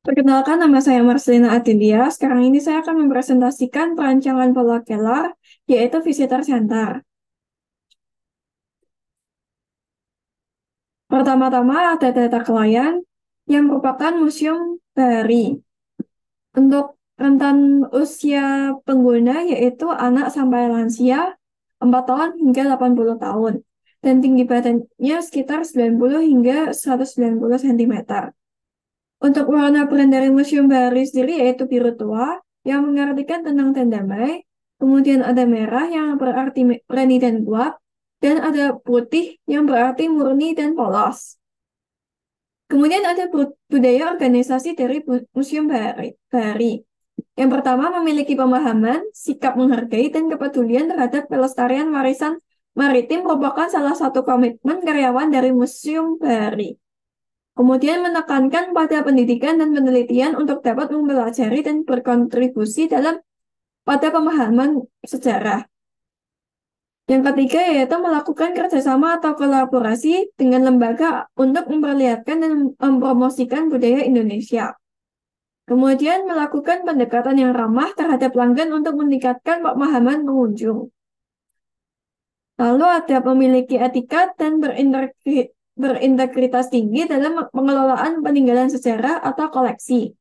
Perkenalkan, nama saya Marcelina Adindia. Sekarang ini saya akan mempresentasikan perancangan Pola Kelar, yaitu Visitor Center. Pertama-tama ada data klien yang merupakan museum bahari. Untuk rentan usia pengguna yaitu anak sampai lansia 4 tahun hingga 80 tahun. Dan tinggi badannya sekitar 90 hingga 190 cm. Untuk warna brand dari Museum Bahari sendiri yaitu biru tua yang mengartikan tenang dan damai. Kemudian ada merah yang berarti berani dan kuat. Dan ada putih yang berarti murni dan polos. Kemudian ada budaya organisasi dari Museum Bahari. Yang pertama memiliki pemahaman, sikap menghargai, dan kepedulian terhadap pelestarian warisan maritim merupakan salah satu komitmen karyawan dari Museum Bahari. Kemudian menekankan pada pendidikan dan penelitian untuk dapat mempelajari dan berkontribusi pada pemahaman sejarah. Yang ketiga yaitu melakukan kerjasama atau kolaborasi dengan lembaga untuk memperlihatkan dan mempromosikan budaya Indonesia. Kemudian melakukan pendekatan yang ramah terhadap pelanggan untuk meningkatkan pemahaman pengunjung. Lalu ada memiliki etika dan berintegritas tinggi dalam pengelolaan peninggalan sejarah atau koleksi.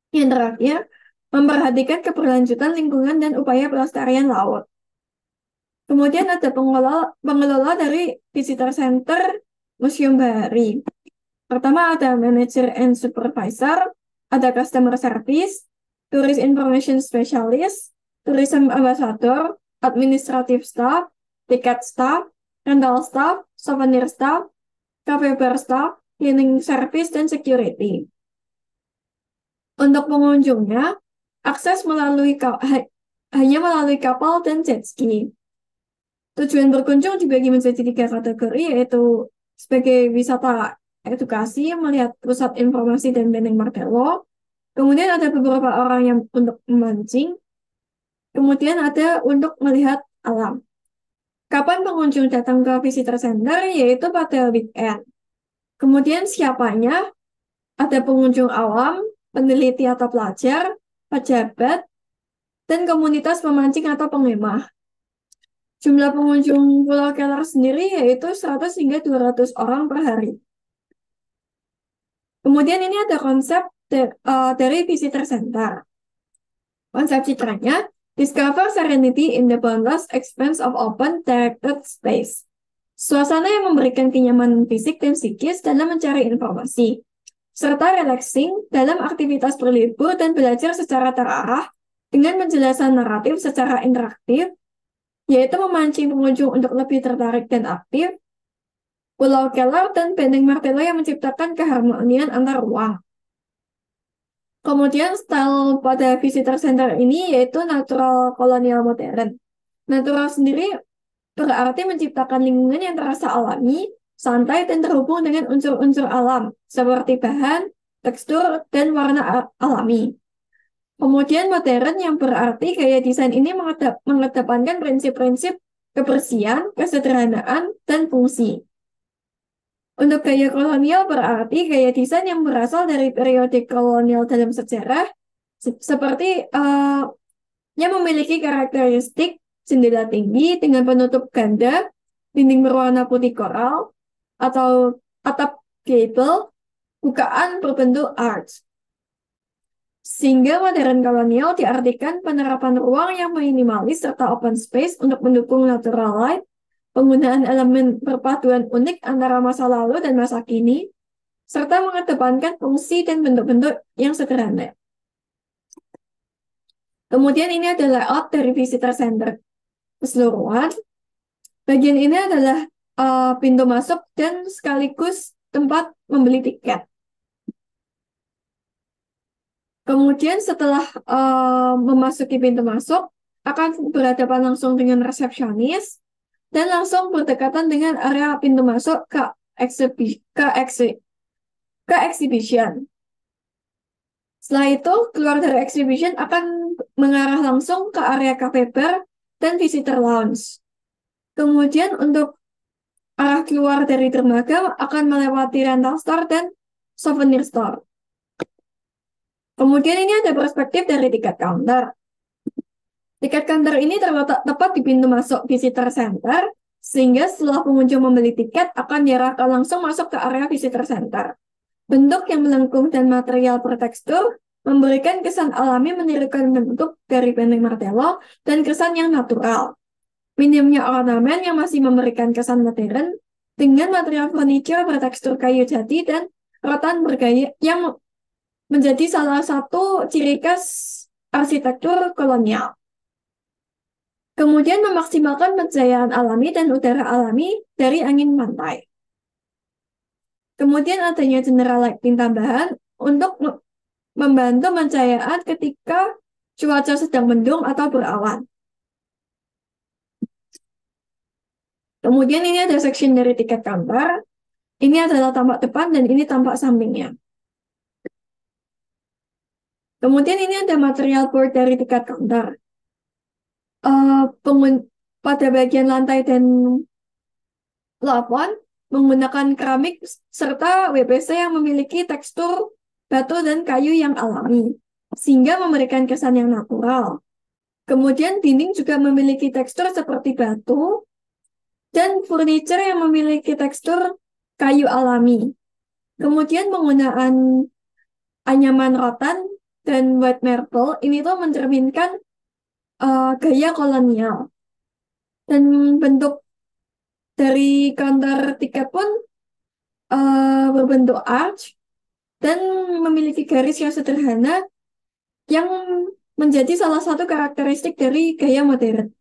Yang terakhir, memperhatikan keberlanjutan lingkungan dan upaya pelestarian laut. Kemudian ada pengelola dari Visitor Center Museum Bahari. Pertama ada Manager and Supervisor, ada Customer Service, Tourist Information Specialist, Tourism Ambassador, Administrative Staff, Ticket Staff, Rental Staff, Souvenir Staff, Cafe Bar Staff, Cleaning Service, dan Security. Untuk pengunjungnya, akses hanya melalui kapal dan jet ski. Tujuan berkunjung dibagi menjadi 3 kategori, yaitu sebagai wisata edukasi, melihat pusat informasi dan Benteng Martello. Kemudian ada beberapa orang yang untuk memancing. Kemudian ada untuk melihat alam. Kapan pengunjung datang ke visitor center? Yaitu pada weekend. Kemudian siapanya? Ada pengunjung awam, peneliti atau pelajar, pejabat, dan komunitas pemancing atau penggemar. Jumlah pengunjung Pulau Kelar sendiri yaitu 100 hingga 200 orang per hari. Kemudian ini ada konsep dari visitor center. Konsep citranya, discover serenity in the boundless expanse of open, directed space. Suasana yang memberikan kenyamanan fisik dan psikis dalam mencari informasi, serta relaxing dalam aktivitas berlibur dan belajar secara terarah dengan penjelasan naratif secara interaktif, yaitu memancing pengunjung untuk lebih tertarik dan aktif. Pulau Kelar dan Benteng Martello yang menciptakan keharmonian antar ruang. Kemudian style pada visitor center ini yaitu natural kolonial modern. Natural sendiri berarti menciptakan lingkungan yang terasa alami, santai, dan terhubung dengan unsur-unsur alam, seperti bahan, tekstur, dan warna alami. Kemudian modern yang berarti gaya desain ini mengedepankan prinsip-prinsip kebersihan, kesederhanaan, dan fungsi. Untuk gaya kolonial berarti gaya desain yang berasal dari periode kolonial dalam sejarah, seperti yang memiliki karakteristik jendela tinggi dengan penutup ganda, dinding berwarna putih koral, atau atap gable, bukaan berbentuk arch. Sehingga modern kolonial diartikan penerapan ruang yang minimalis serta open space untuk mendukung natural light, penggunaan elemen perpaduan unik antara masa lalu dan masa kini, serta mengedepankan fungsi dan bentuk-bentuk yang sederhana. Kemudian ini adalah layout dari visitor center keseluruhan. Bagian ini adalah pintu masuk dan sekaligus tempat membeli tiket. Kemudian setelah memasuki pintu masuk, akan berhadapan langsung dengan resepsionis dan langsung berdekatan dengan area pintu masuk ke exhibition. Setelah itu, keluar dari exhibition akan mengarah langsung ke area cafe bar dan visitor lounge. Kemudian untuk arah keluar dari dermaga akan melewati rental store dan souvenir store. Kemudian ini ada perspektif dari tiket counter. Tiket counter ini terletak tepat di pintu masuk visitor center, sehingga setelah pengunjung membeli tiket akan diarahkan langsung masuk ke area visitor center. Bentuk yang melengkung dan material bertekstur memberikan kesan alami menirukan bentuk dari benteng martello dan kesan yang natural. Minimnya ornamen yang masih memberikan kesan modern dengan material furniture bertekstur kayu jati dan rotan bergaya yang menjadi salah satu ciri khas arsitektur kolonial. Kemudian memaksimalkan pencahayaan alami dan udara alami dari angin pantai. Kemudian adanya general lighting tambahan untuk membantu pencahayaan ketika cuaca sedang mendung atau berawan. Kemudian ini ada section dari tiket counter. Ini adalah tampak depan dan ini tampak sampingnya. Kemudian ini ada material board dari tiket counter. Pada bagian lantai dan plafon menggunakan keramik serta WPC yang memiliki tekstur batu dan kayu yang alami, sehingga memberikan kesan yang natural. Kemudian dinding juga memiliki tekstur seperti batu dan furniture yang memiliki tekstur kayu alami. Kemudian penggunaan anyaman rotan dan white marble ini tuh mencerminkan gaya kolonial. Dan bentuk dari counter tiket pun berbentuk arch dan memiliki garis yang sederhana yang menjadi salah satu karakteristik dari gaya modern.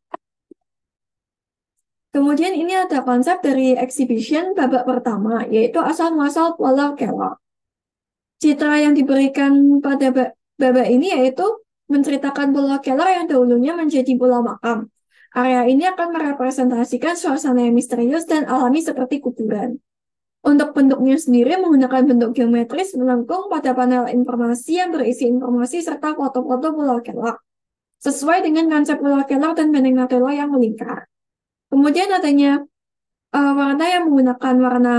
Kemudian ini ada konsep dari exhibition babak pertama, yaitu asal-muasal pola kelor. Citra yang diberikan pada babak ini yaitu menceritakan pulau Keller yang dahulunya menjadi pulau makam. Area ini akan merepresentasikan suasana yang misterius dan alami seperti kuburan. Untuk bentuknya sendiri menggunakan bentuk geometris melengkung pada panel informasi yang berisi informasi serta foto-foto pulau Keller. Sesuai dengan konsep pulau Keller dan benteng Martello yang melingkar. Kemudian adanya warna yang menggunakan warna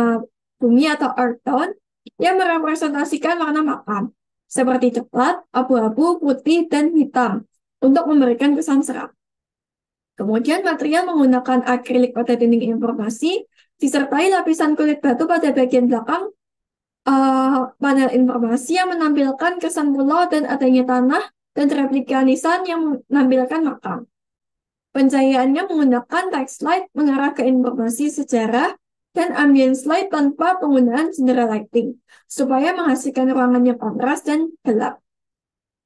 bumi atau earth tone yang merepresentasikan warna makam, seperti coklat, abu-abu, putih, dan hitam, untuk memberikan kesan seram. Kemudian material menggunakan akrilik pada dinding informasi, disertai lapisan kulit batu pada bagian belakang panel informasi yang menampilkan kesan pulau dan adanya tanah dan replika nisan yang menampilkan makam. Pencahayaannya menggunakan text light mengarah ke informasi sejarah dan ambience light tanpa penggunaan general lighting, supaya menghasilkan ruangan yang kontras dan gelap.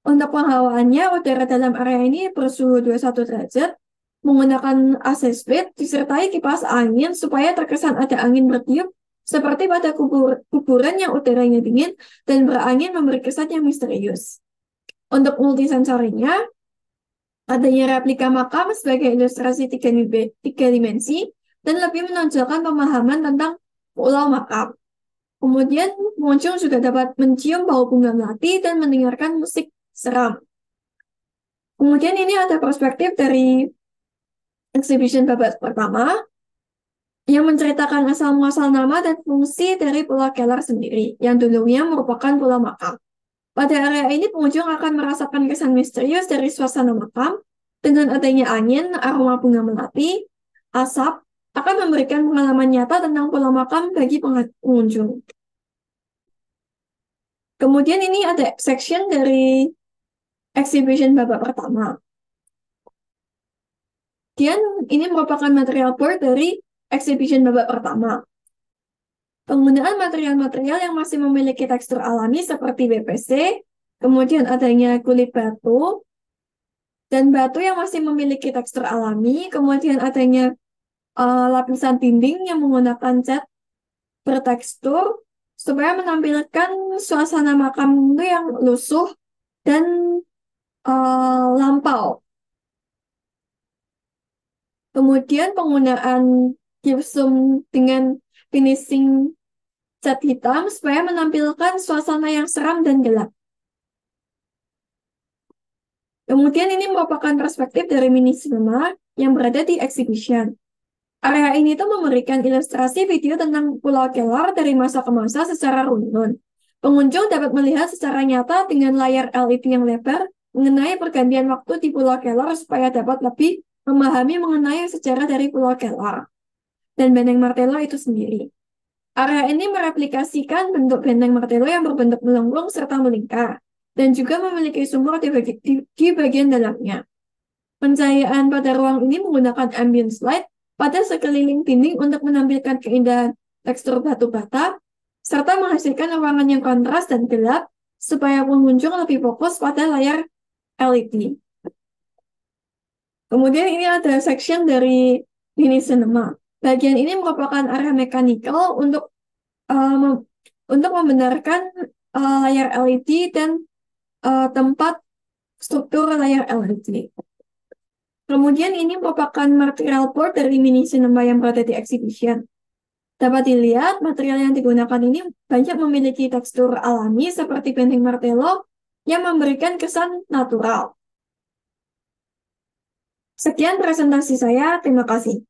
Untuk penghawaannya, udara dalam area ini bersuhu 21 derajat, menggunakan AC split, disertai kipas angin supaya terkesan ada angin bertiup, seperti pada kuburan yang udaranya dingin dan berangin memberi kesan yang misterius. Untuk multisensorinya, adanya replika makam sebagai ilustrasi tiga dimensi dan lebih menonjolkan pemahaman tentang pulau makam. Kemudian pengunjung juga dapat mencium bau bunga melati dan mendengarkan musik seram. Kemudian ini ada perspektif dari exhibition babak pertama yang menceritakan asal-muasal nama dan fungsi dari Pulau Keller sendiri, yang dulunya merupakan pulau makam. Pada area ini, pengunjung akan merasakan kesan misterius dari suasana makam, dengan adanya angin, aroma bunga melati, asap, akan memberikan pengalaman nyata tentang pulau makam bagi pengunjung. Kemudian ini ada section dari exhibition babak pertama. Dan ini merupakan material board dari exhibition babak pertama. Penggunaan material-material yang masih memiliki tekstur alami seperti BPC, kemudian adanya kulit batu, dan batu yang masih memiliki tekstur alami, kemudian adanya lapisan dinding yang menggunakan cat bertekstur, supaya menampilkan suasana makam itu yang lusuh dan lampau. Kemudian penggunaan gypsum dengan finishing cat hitam supaya menampilkan suasana yang seram dan gelap. Kemudian ini merupakan perspektif dari mini cinema yang berada di exhibition. Area ini tuh memberikan ilustrasi video tentang Pulau Kelar dari masa ke masa secara runut. Pengunjung dapat melihat secara nyata dengan layar LED yang lebar mengenai pergantian waktu di Pulau Kelor supaya dapat lebih memahami mengenai sejarah dari Pulau Kelor dan Benteng Martello itu sendiri. Area ini mereplikasikan bentuk benteng Martello yang berbentuk melengkung serta melingkar, dan juga memiliki sumur di bagian dalamnya. Pencahayaan pada ruang ini menggunakan ambient light pada sekeliling dinding untuk menampilkan keindahan tekstur batu bata, serta menghasilkan ruangan yang kontras dan gelap, supaya pengunjung lebih fokus pada layar LED. Kemudian ini ada section dari mini cinema. Bagian ini merupakan area mechanical untuk membenarkan layar LED dan tempat struktur layar LED. Kemudian ini merupakan material board dari mini cinema yang berada di exhibition. Dapat dilihat, material yang digunakan ini banyak memiliki tekstur alami seperti benteng Martello yang memberikan kesan natural. Sekian presentasi saya, terima kasih.